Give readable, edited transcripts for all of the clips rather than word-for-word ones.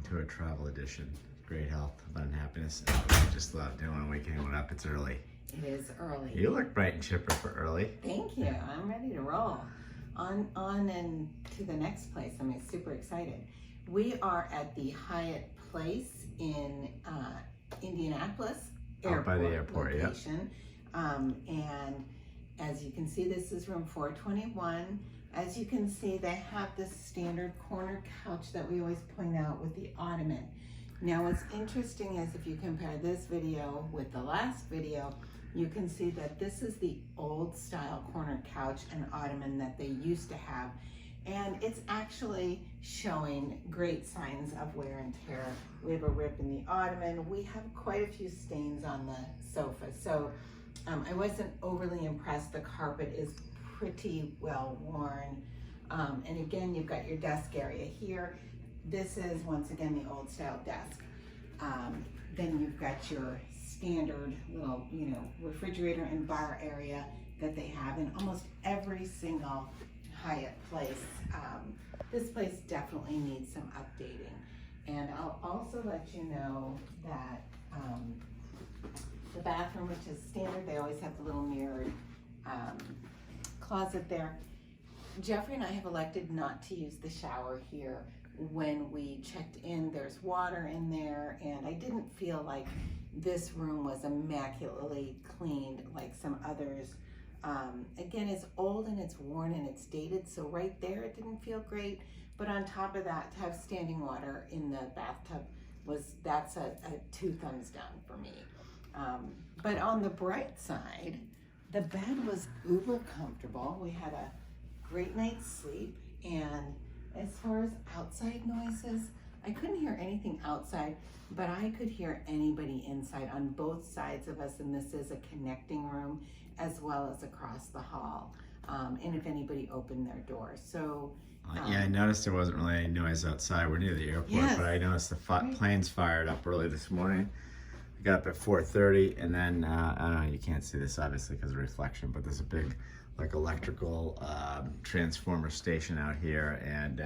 welcome to a travel edition. Great health, fun, and happiness. I just love doing one week anyone up. It's early. It is early. You look bright and chipper for early. Thank you. I'm ready to roll. On and to the next place. I'm super excited. We are at the Hyatt Place in Indianapolis airport. Out by the airport, location. And as you can see, this is room 421. As you can see, they have this standard corner couch that we always point out with the ottoman. Now what's interesting is if you compare this video with the last video, you can see that this is the old style corner couch and ottoman that they used to have. And it's actually showing great signs of wear and tear. We have a rip in the ottoman. We have quite a few stains on the sofa. So I wasn't overly impressed. The carpet is pretty well worn. And again, you've got your desk area here. This is, once again, the old style desk. Then you've got your standard little, refrigerator and bar area that they have in almost every single Hyatt place. This place definitely needs some updating. And I'll also let you know that the bathroom, which is standard, they always have the little mirrored closet there. Jeffrey and I have elected not to use the shower here. When we checked in, there's water in there, and I didn't feel like this room was immaculately cleaned like some others. Again, it's old and it's worn and it's dated, so right there it didn't feel great. But on top of that, to have standing water in the bathtub that's a 2 thumbs down for me. But on the bright side, the bed was uber comfortable. We had a great night's sleep, and as far as outside noises, I couldn't hear anything outside, but I could hear anybody inside on both sides of us, and this is a connecting room as well as across the hall, and if anybody opened their door. So yeah, I noticed there wasn't really any noise outside. We're near the airport, yes. But I noticed the planes fired up early this morning. I got up at 4:30, and then I don't know, you can't see this obviously because of reflection, but there's a big electrical transformer station out here, and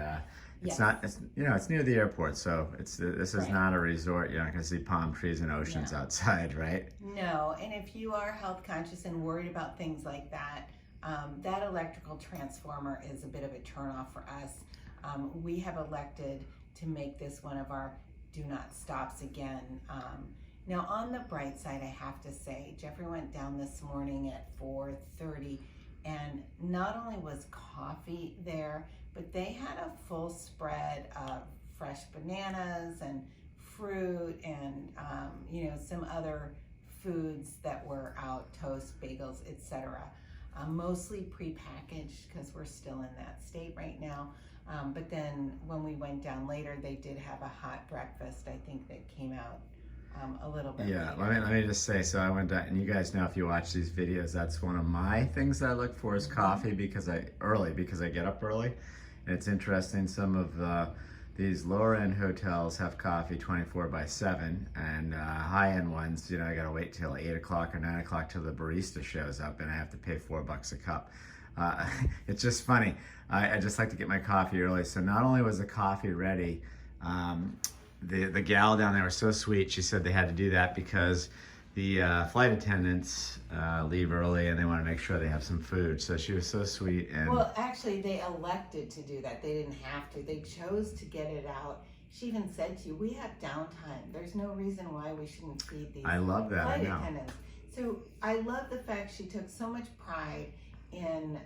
it's yes. not, it's near the airport, so this is right. Not a resort. You're not gonna see palm trees and oceans outside, right? No, and if you are health conscious and worried about things like that, that electrical transformer is a bit of a turnoff for us. We have elected to make this one of our do not stops again. Now on the bright side, I have to say, Jeffrey went down this morning at 4:30, and not only was coffee there, but they had a full spread of fresh bananas and fruit and some other foods that were out, toast, bagels, etc. Mostly prepackaged because we're still in that state right now. But then when we went down later, they did have a hot breakfast, I think, that came out a little bit Yeah, later. let me just say, so I went down, and you guys know if you watch these videos, that's one of my things that I look for is coffee because I get up early. And it's interesting, some of these lower end hotels have coffee 24/7, and high end ones, I gotta wait till 8 o'clock or 9 o'clock till the barista shows up, and I have to pay $4 a cup. It's just funny. I just like to get my coffee early. So not only was the coffee ready, the gal down there was so sweet. She said they had to do that because the flight attendants leave early and they want to make sure they have some food. So she was so sweet. And well, actually, they elected to do that. They didn't have to. They chose to get it out. She even said to you, we have downtime. There's no reason why we shouldn't feed these I love that. flight I know. attendants. So I love the fact she took so much pride in,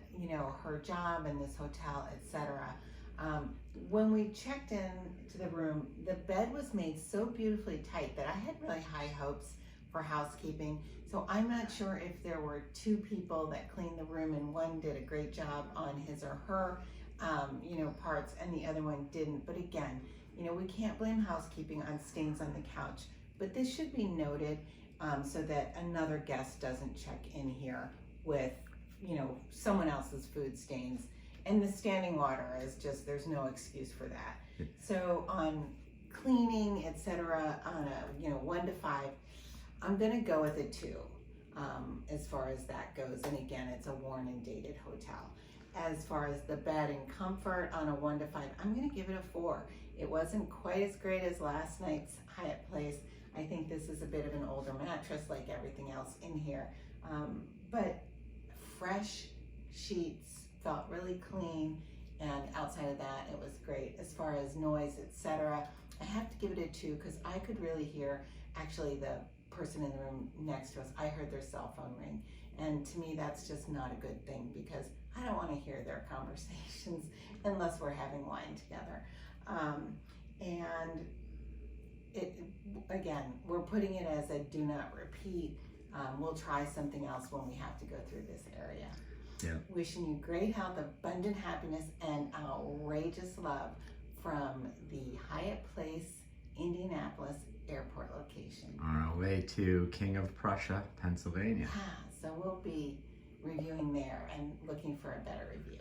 her job and this hotel, etc. When we checked in to the room, the bed was made so beautifully tight that I had really high hopes for housekeeping. So I'm not sure if there were 2 people that cleaned the room and one did a great job on his or her, parts, and the other one didn't. But again, we can't blame housekeeping on stains on the couch. But this should be noted so that another guest doesn't check in here with, someone else's food stains. And the standing water is just, there's no excuse for that. So on cleaning, etc., on a 1 to 5, I'm gonna go with a 2 as far as that goes. And again, it's a worn and dated hotel. As far as the bed and comfort on a 1 to 5, I'm gonna give it a 4. It wasn't quite as great as last night's Hyatt Place. I think this is a bit of an older mattress like everything else in here. But fresh sheets, felt really clean, and outside of that, it was great. As far as noise, etc., I have to give it a 2 because I could really hear, actually the person in the room next to us, I heard their cell phone ring. And to me, that's just not a good thing because I don't want to hear their conversations unless we're having wine together. And it, again, we're putting it as a do not repeat. We'll try something else when we have to go through this area. Yeah. Wishing you great health, abundant happiness, and outrageous love from the Hyatt Place, Indianapolis airport location. On our way to King of Prussia, Pennsylvania. So we'll be reviewing there and looking for a better review.